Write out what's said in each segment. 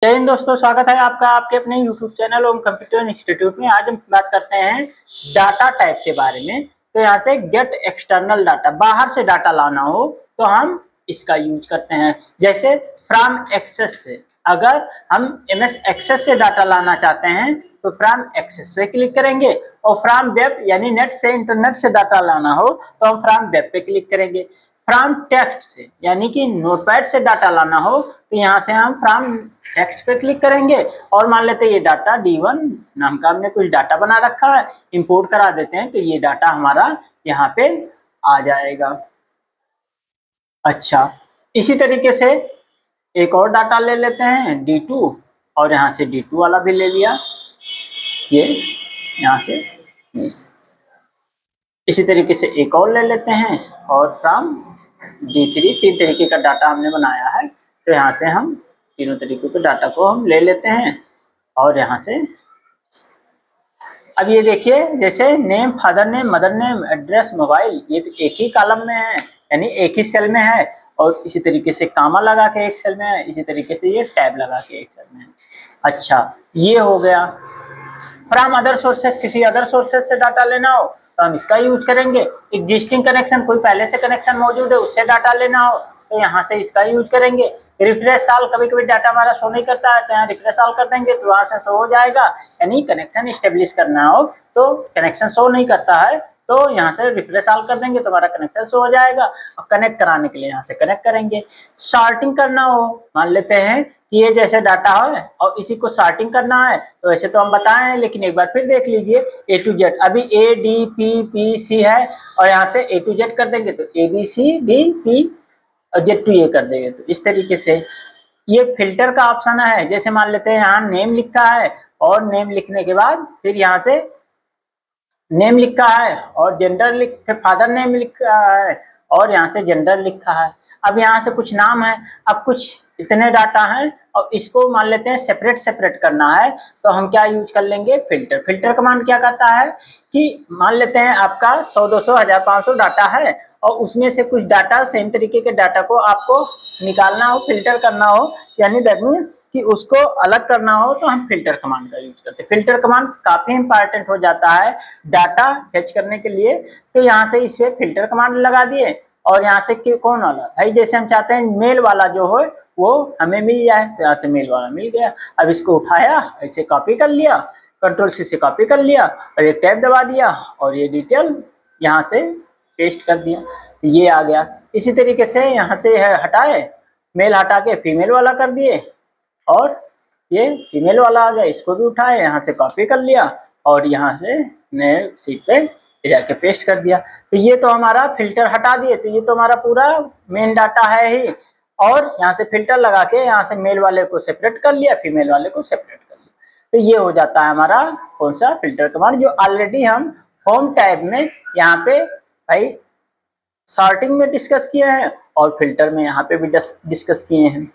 जय हिंद दोस्तों, स्वागत है आपका आपके अपने YouTube चैनल ओम कंप्यूटर इंस्टीट्यूट में। आज हम बात करते हैं डाटा टाइप के बारे में। तो यहाँ से गेट एक्सटर्नल डाटा, बाहर से डाटा लाना हो तो हम इसका यूज करते हैं। जैसे फ्रॉम एक्सेस से, अगर हम MS एक्सेस से डाटा लाना चाहते हैं तो फ्रॉम एक्सेस पे क्लिक करेंगे, और फ्रॉम वेब यानी नेट से, इंटरनेट से डाटा लाना हो तो हम फ्रॉम वेब पे क्लिक करेंगे। फ्रॉम टेक्स्ट से यानी कि नोटपैड से डाटा लाना हो तो यहाँ से हम फ्रॉम टेक्स्ट पे क्लिक करेंगे, और मान लेते हैं ये डाटा D1 नाम का हमने कुछ डाटा बना रखा है, इंपोर्ट करा देते हैं तो ये डाटा हमारा यहाँ पे आ जाएगा। अच्छा, इसी तरीके से एक और डाटा ले लेते हैं D2, और यहाँ से D2 वाला भी ले लिया, ये यहाँ से मिस। इसी तरीके से एक और ले लेते हैं, और फ्रॉम D3, तीन तरीके का डाटा हमने बनाया है तो यहाँ से हम तीनों तरीके के डाटा को हम ले लेते हैं। और यहाँ से अब ये देखिए, जैसे name, father name, mother name, address, mobile, ये तो एक ही कॉलम में है यानी एक ही सेल में है, और इसी तरीके से कामा लगा के एक सेल में है, इसी तरीके से ये टैब लगा के एक सेल में है। अच्छा, ये हो गया। फ्रॉम अदर सोर्सेस, किसी अदर सोर्सेस से डाटा लेना हो तो हम इसका यूज करेंगे। एग्जिस्टिंग कनेक्शन, कोई पहले से कनेक्शन मौजूद है उससे डाटा लेना हो तो यहाँ से इसका यूज करेंगे। रिफ्रेश ऑल, कभी कभी डाटा हमारा शो नहीं करता है तो यहाँ रिफ्रेश ऑल कर देंगे तो वहाँ से शो हो जाएगा। यानी कनेक्शन स्टेब्लिश करना हो तो कनेक्शन शो नहीं करता है तो यहाँ से रिफ्रेश ऑल कर देंगे तो हमारा कनेक्शन शो हो जाएगा। और कनेक्ट कराने के लिए यहाँ से कनेक्ट करेंगे। सॉर्टिंग करना हो, मान लेते हैं कि ये जैसे डाटा है और इसी को सॉर्टिंग करना है तो वैसे तो हम बताएं, लेकिन एक बार फिर देख लीजिए A to Z। अभी ADPPC है और यहाँ से A to Z कर देंगे तो ABCDP और Z to A कर देंगे। तो इस तरीके से ये फिल्टर का ऑप्शन है। जैसे मान लेते हैं यहाँ नेम लिखा है, और नेम लिखने के बाद फिर यहाँ से नेम लिखा है और जेंडर फिर फादर नेम लिखा है और यहाँ से जेंडर लिखा है। अब यहाँ से कुछ नाम है, अब कुछ इतने डाटा हैं और इसको मान लेते हैं सेपरेट सेपरेट करना है तो हम क्या यूज कर लेंगे, फिल्टर। फिल्टर कमांड क्या करता है कि मान लेते हैं आपका 100, 200, 1000, 500 डाटा है और उसमें से कुछ डाटा, सेम तरीके के डाटा को आपको निकालना हो, फिल्टर करना हो, यानी दैट मीन कि उसको अलग करना हो तो हम फिल्टर कमांड का यूज करते हैं। फिल्टर कमांड काफी इंपॉर्टेंट हो जाता है डाटा फेच करने के लिए। तो यहाँ से इस पे फिल्टर कमांड लगा दिए, और यहाँ से कौन वाला भाई, जैसे हम चाहते हैं मेल वाला जो हो वो हमें मिल जाए तो यहाँ से मेल वाला मिल गया। अब इसको उठाया, ऐसे कॉपी कर लिया, कंट्रोल से कॉपी कर लिया और एक टैब दबा दिया और ये डिटेल यहाँ से पेस्ट कर दिया, ये आ गया। इसी तरीके से यहाँ से हटाए, मेल हटा के फीमेल वाला कर दिए और ये फीमेल वाला आ गया, इसको भी उठाए, यहाँ से कॉपी कर लिया और यहाँ से नए सीट पे जाके पेस्ट कर दिया। तो ये तो हमारा फिल्टर हटा दिए, तो ये तो हमारा पूरा मेन डाटा है ही। और यहाँ से फिल्टर लगा के यहाँ से मेल वाले को सेपरेट कर लिया, फीमेल वाले को सेपरेट कर लिया। तो ये हो जाता है हमारा कौन सा, फिल्टर कमांड, जो ऑलरेडी हम होम टैब में यहाँ पे भाई सॉर्टिंग में डिस्कस किए हैं और फिल्टर में यहाँ पे भी डिस्कस किए हैं।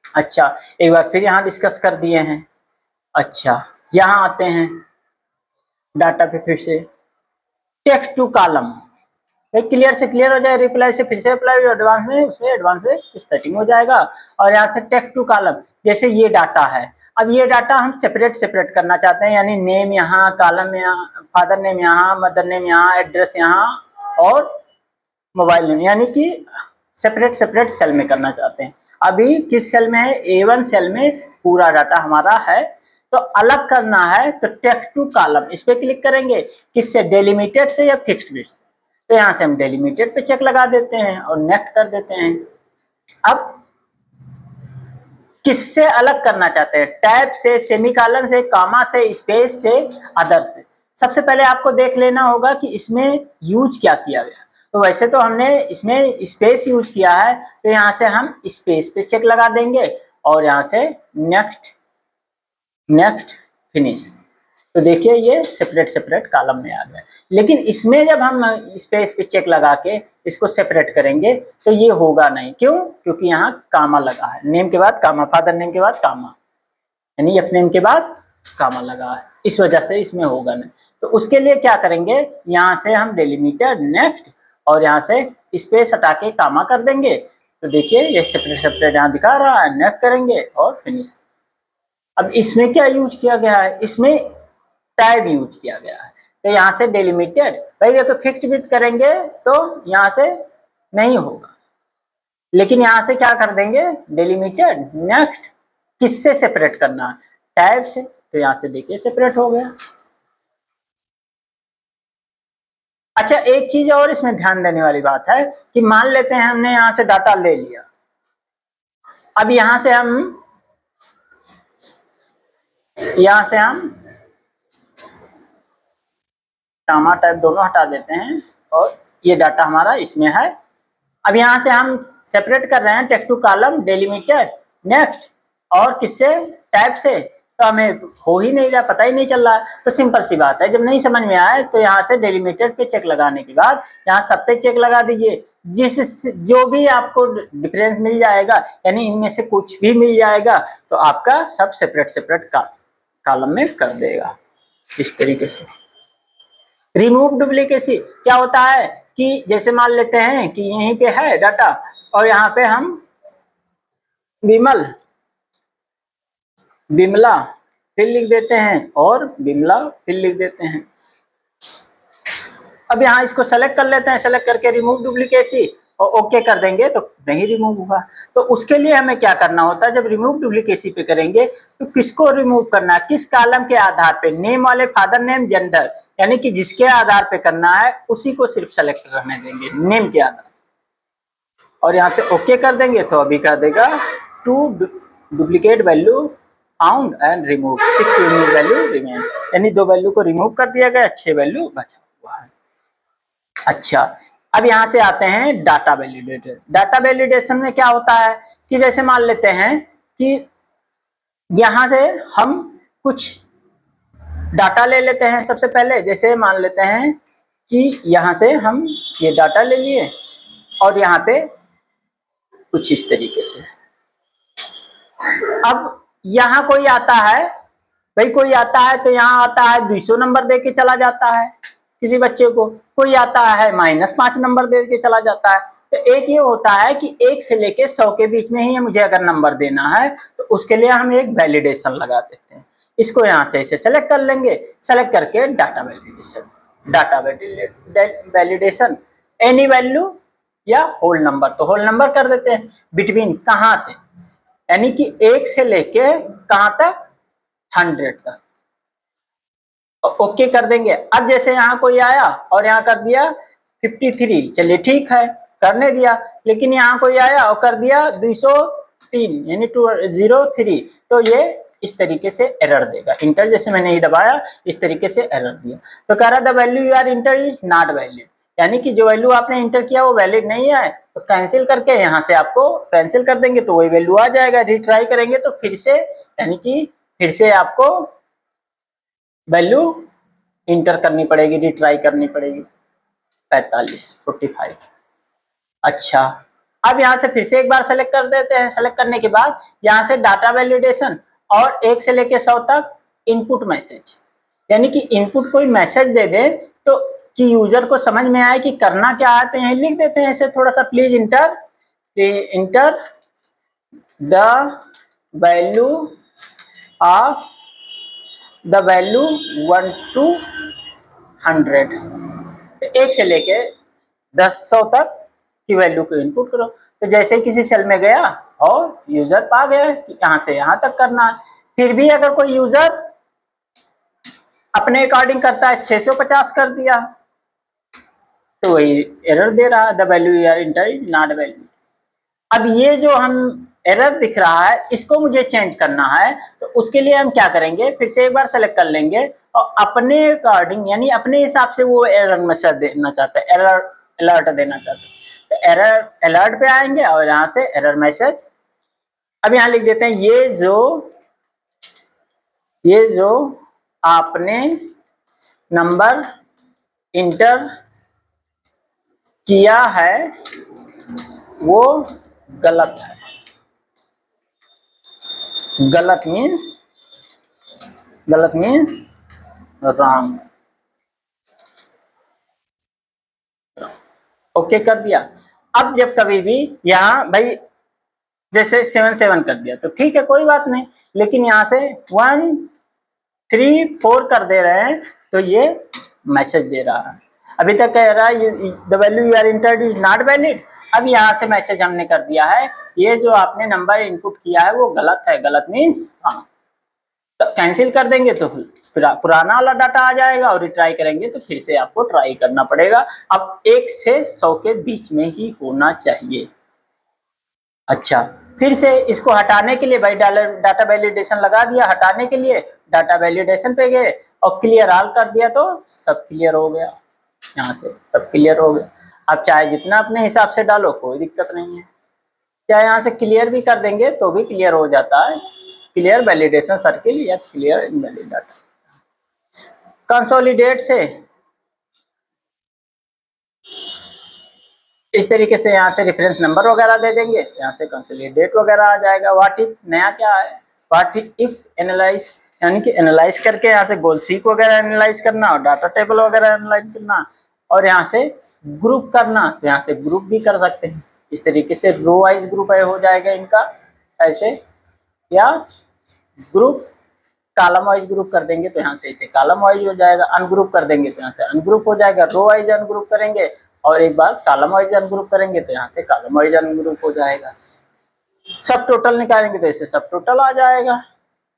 अच्छा, एक बार फिर यहाँ डिस्कस कर दिए हैं। अच्छा, यहाँ आते हैं डाटा पे, फिर से टेक्स्ट टू कॉलम, क्लियर से क्लियर हो जाए, रिप्लाई से फिर से रिप्लाई, एडवांस में उसमें एडवांस में सेटिंग हो जाएगा। और यहाँ से टेक्स्ट टू कॉलम, जैसे ये डाटा है, अब ये डाटा हम सेपरेट सेपरेट करना चाहते हैं, यानी नेम यहाँ, कॉलम यहाँ, फादर नेम यहाँ, मदर नेम यहाँ, एड्रेस यहाँ और मोबाइल नेम, यानी कि सेपरेट सेपरेट सेल में करना चाहते हैं। अभी किस सेल में है, A1 सेल में पूरा डाटा हमारा है, तो अलग करना है तो टेक्स्ट टू कॉलम इस पे क्लिक करेंगे। किससे, डेलिमिटेड से या फिक्स्ड बिट से। तो यहाँ से हम डेलिमिटेड पे चेक लगा देते हैं और नेक्स्ट कर देते हैं। अब किससे अलग करना चाहते हैं, टैब से, सेमीकोलन से, कामा से, स्पेस से, अदर से। सबसे पहले आपको देख लेना होगा कि इसमें यूज क्या किया गया। तो वैसे तो हमने इसमें स्पेस यूज किया है तो यहाँ से हम स्पेस पे चेक लगा देंगे और यहाँ से नेक्स्ट नेक्स्ट फिनिश। तो देखिए ये सेपरेट सेपरेट कॉलम में आ गया। लेकिन इसमें जब हम स्पेस पे चेक लगा के इसको सेपरेट करेंगे तो ये होगा नहीं। क्यों? क्योंकि यहाँ कामा लगा है, नेम के बाद कामा, फादर नेम के बाद कामा, यानी एफ नेम के बाद कामा लगा है, इस वजह से इसमें होगा नहीं। तो उसके लिए क्या करेंगे, यहाँ से हम डेलिमिटेड नेक्स्ट और यहाँ से स्पेस हटा के कामा कर देंगे। तो देखिए ये सेपरेट सेपरेट यहाँ दिखा रहा है, नेक्स्ट करेंगे और फिनिश। अब इसमें क्या यूज किया गया है, इसमें टैब यूज किया गया है। तो यहाँ से डिलिमिटेड, भाई देखो फिक्स्ड विथ करेंगे तो यहाँ से नहीं होगा, लेकिन यहाँ से क्या कर देंगे डिलिमिटेड। नेक्स्ट किससे सेपरेट करना, टैब से, तो यहाँ से देखिए सेपरेट हो गया। अच्छा एक चीज और इसमें ध्यान देने वाली बात है कि मान लेते हैं हमने यहाँ से डाटा ले लिया, अब यहाँ से हम कामा टाइप दोनों हटा देते हैं और ये डाटा हमारा इसमें है। अब यहाँ से हम सेपरेट कर रहे हैं text to column delimited next और किससे टैब से, तो हमें हो ही नहीं रहा, पता ही नहीं चल रहा है। तो सिंपल सी बात है, जब नहीं समझ में आए तो यहाँ से डिलिमिटेड पे चेक लगाने के बाद यहाँ सब पे चेक लगा दीजिए, जो भी आपको डिफरेंस मिल जाएगा यानी इनमें से कुछ भी मिल जाएगा तो आपका सब सेपरेट सेपरेट कॉलम में कर देगा। इस तरीके से रिमूव डुप्लीकेसी क्या होता है कि जैसे मान लेते हैं कि यहीं पे है डाटा और यहाँ पे हम बिमला फिर लिख देते हैं और बिमला फिर लिख देते हैं। अब यहाँ इसको सेलेक्ट कर लेते हैं, सेलेक्ट करके रिमूव डुप्लीकेसी और ओके कर देंगे तो नहीं रिमूव हुआ। तो उसके लिए हमें क्या करना होता है, जब रिमूव डुप्लीकेसी पे करेंगे तो किसको रिमूव करना है, किस कॉलम के आधार पे, नेम वाले फादर नेम जेंडर, यानी कि जिसके आधार पे करना है उसी को सिर्फ सेलेक्ट रहने देंगे नेम के आधार, और यहाँ से ओके कर देंगे तो अभी कर देगा two duplicate value found and remove 6 unique value remain, यानी 2 वैल्यू को रिमूव कर दिया गया, 6 वैल्यू बचा हुआ है। अच्छा अब यहाँ से आते हैं डाटा वैलिडेटर। डाटा वैलिडेशन में क्या होता है कि जैसे मान लेते हैं कि यहाँ से हम कुछ डाटा ले लेते हैं। सबसे पहले जैसे मान लेते हैं कि यहाँ से हम ये डाटा ले लिए और यहाँ पे कुछ इस तरीके से, अब यहाँ कोई आता है, भाई कोई आता है तो यहाँ आता है 200 नंबर दे के चला जाता है किसी बच्चे को, कोई आता है -5 नंबर दे के चला जाता है। तो एक ये होता है कि 1 से लेके 100 के बीच में ही मुझे अगर नंबर देना है तो उसके लिए हम एक वैलिडेशन लगा देते हैं। इसको यहाँ से इसे सेलेक्ट कर लेंगे, सेलेक्ट करके डाटा वैलिडेशन एनी वैल्यू या होल नंबर, तो होल नंबर कर देते हैं। बिटवीन कहाँ से, यानी कि 1 से लेके कहाँ तक 100 तक, ओके कर देंगे। अब जैसे यहाँ कोई आया और यहाँ कर दिया 53, चलिए ठीक है करने दिया, लेकिन यहाँ कोई आया और कर दिया 203 यानी 203, तो ये इस तरीके से एरर देगा। इंटर जैसे मैंने ये दबाया इस तरीके से एरर दिया, तो कह रहा the value you are enter is not valid, यानी कि जो वैल्यू आपने इंटर किया वो वैलिड नहीं है। तो कैंसिल करके यहाँ से आपको कैंसिल कर देंगे तो वही वैल्यू आ जाएगा। रिट्राई करेंगे तो फिर से, यानी कि फिर से आपको वैल्यू इंटर करनी पड़ेगी, रिट्राई करनी पड़ेगी 45। अच्छा अब यहाँ से फिर से एक बार सेलेक्ट कर देते हैं। सेलेक्ट करने के बाद यहाँ से डाटा वैलिडेशन और 1 से लेके 100 तक इनपुट मैसेज, यानी कि इनपुट कोई मैसेज दे दे तो कि यूजर को समझ में आए कि करना क्या है, तो यहीं लिख देते हैं इसे थोड़ा सा, please enter the value of the value 1 to 100, 1 से लेके 100 तक की वैल्यू को इनपुट करो। तो जैसे किसी सेल में गया और यूजर पा गया कि यहाँ से यहाँ तक करना है, फिर भी अगर कोई यूजर अपने अकॉर्डिंग करता है 650 कर दिया तो वही एरर दे रहा है, the value you are enter is not value. अब ये जो हम एरर दिख रहा है इसको मुझे चेंज करना है, तो उसके लिए हम क्या करेंगे, फिर से एक बार सेलेक्ट कर लेंगे और अपने अकॉर्डिंग यानी अपने हिसाब से वो एरर मैसेज देना चाहता है, एरर अलर्ट देना चाहता है, तो एरर अलर्ट पे आएंगे और यहाँ से एरर मैसेज। अब यहाँ लिख देते हैं ये जो आपने नंबर इंटर किया है वो गलत है। गलत मीन्स रॉन्ग। ओके कर दिया। अब जब कभी भी यहाँ भाई जैसे 77 कर दिया तो ठीक है कोई बात नहीं, लेकिन यहाँ से 1 3 4 कर दे रहे हैं तो ये मैसेज दे रहा है। अभी तक कह रहा है the value you are entered is not valid. अब यहाँ से मैसेज हमने कर दिया है ये जो आपने नंबर इनपुट किया है वो गलत है। गलत मीन्स हाँ, तो कैंसिल कर देंगे तो फिर पुराना वाला डाटा आ जाएगा और रिट्राई करेंगे तो फिर से आपको ट्राई करना पड़ेगा। अब 1 से 100 के बीच में ही होना चाहिए। अच्छा, फिर से इसको हटाने के लिए भाई डाटा वैलिडेशन लगा दिया। हटाने के लिए डाटा वैलिडेशन पे गए और क्लियर ऑल कर दिया तो सब क्लियर हो गया। यहाँ से सब क्लियर हो गया। आप चाहे जितना अपने हिसाब से डालो कोई दिक्कत नहीं है। क्या यहाँ से क्लियर भी कर देंगे तो भी क्लियर हो जाता है। क्लियर वैलिडेशन सर्किल या क्लियर इनवैलिड डाटा। कंसोलिडेट से इस तरीके से यहाँ से रेफरेंस नंबर वगैरह दे देंगे, यहाँ से कंसोलिडेट वगैरह आ जाएगा। व्हाट इफ नया क्या है, व्हाट इफ एनालाइज यानी कि एनालाइज करके यहाँ से गोल सीक वगैरह एनालाइज करना और डाटा टेबल वगैरह एनालाइज करना और यहाँ से ग्रुप करना, तो यहाँ से ग्रुप भी कर सकते हैं। इस तरीके से रो वाइज ग्रुप हो जाएगा इनका ऐसे, या ग्रुप कॉलम वाइज ग्रुप कर देंगे तो यहाँ से इसे कॉलम वाइज हो जाएगा। अनग्रुप कर देंगे तो यहाँ से अनग्रुप हो जाएगा। रो वाइज अनग्रुप करेंगे और एक बार कॉलम वाइज अनग्रुप करेंगे तो यहाँ से कॉलम वाइज अनग्रुप हो जाएगा। सब टोटल निकालेंगे तो इससे सब टोटल आ जाएगा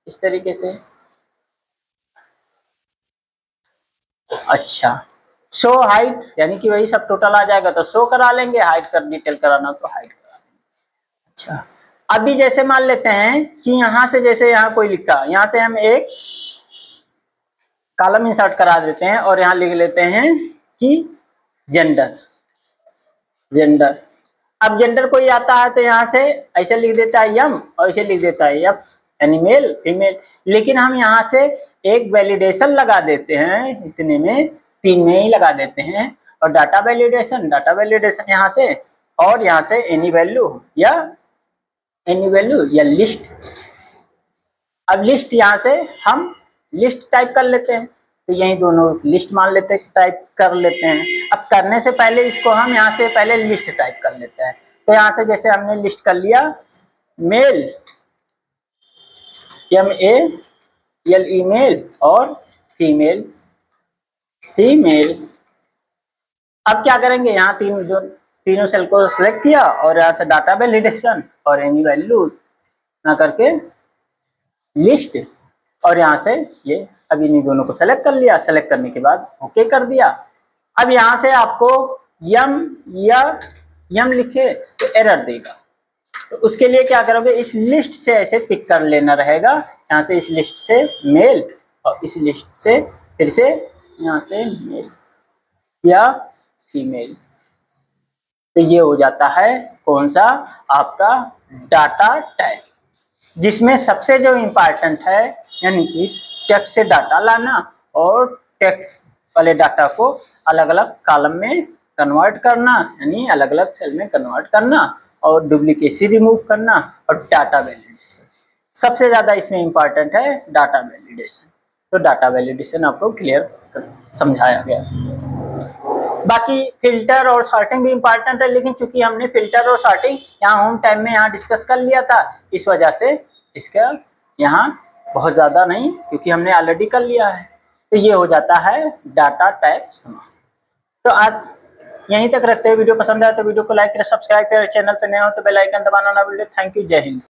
इस तरीके से। अच्छा, शो हाइट यानी कि वही सब टोटल आ जाएगा तो शो करा लेंगे, हाइट कर डिटेल कराना तो हाइट करा लेंगे। अच्छा, अभी जैसे मान लेते हैं कि यहाँ से जैसे यहाँ कोई लिखा, यहाँ से हम एक कॉलम इंसर्ट करा देते हैं और यहाँ लिख लेते हैं कि जेंडर। जेंडर, अब जेंडर कोई आता है तो यहाँ से ऐसे लिख देता है यम और ऐसे लिख देता है यप यानी मेल फीमेल। लेकिन हम यहाँ से एक वैलिडेशन लगा देते हैं, इतने में 3 में ही लगा देते हैं और डाटा वैलिडेशन यहाँ से और यहाँ से एनी वैल्यू या लिस्ट। अब लिस्ट यहाँ से हम लिस्ट टाइप कर लेते हैं तो यही दोनों लिस्ट मान लेते हैं, टाइप कर लेते हैं। अब करने से पहले इसको हम यहाँ से पहले लिस्ट टाइप कर लेते हैं। तो यहाँ से जैसे हमने लिस्ट कर लिया मेल MALE मेल और फीमेल। अब क्या करेंगे, यहाँ तीनों सेल को सिलेक्ट किया और यहाँ से डाटा वैलिडेशन और एनी वैल्यू ना करके लिस्ट और यहाँ से ये अभी इन्हीं दोनों को सेलेक्ट कर लिया। सेलेक्ट करने के बाद ओके कर दिया। अब यहाँ से आपको यम लिखे तो एरर देगा, तो उसके लिए क्या करोगे, इस लिस्ट से ऐसे पिक कर लेना रहेगा। यहाँ से इस लिस्ट से मेल और इस लिस्ट से फिर से यहाँ से मेल या फीमेल। तो ये हो जाता है कौन सा आपका डाटा टाइप, जिसमें सबसे जो इम्पोर्टेंट है यानी कि टेक्स्ट से डाटा लाना और टेक्स्ट वाले डाटा को अलग अलग कॉलम में कन्वर्ट करना यानी अलग अलग सेल में कन्वर्ट करना और डुप्लीकेसी रिमूव करना और डाटा वैलिडेशन। सबसे ज़्यादा इसमें इम्पोर्टेंट है डाटा वैलिडेशन। तो डाटा वैलिडेशन आपको क्लियर समझाया गया। बाकी फिल्टर और सॉर्टिंग भी इम्पोर्टेंट है, लेकिन चूंकि हमने फिल्टर और सॉर्टिंग यहाँ होम टाइम में यहाँ डिस्कस कर लिया था, इस वजह से इसका यहाँ बहुत ज़्यादा नहीं, क्योंकि हमने ऑलरेडी कर लिया है। तो ये हो जाता है डाटा टाइप समाप्त। तो आज यहीं तक रखते हैं। वीडियो पसंद आया तो वीडियो को लाइक करें, सब्सक्राइब करें, चैनल पर नए हो तो बेल आइकन दबाना ना भूलें। थैंक यू, जय हिंद।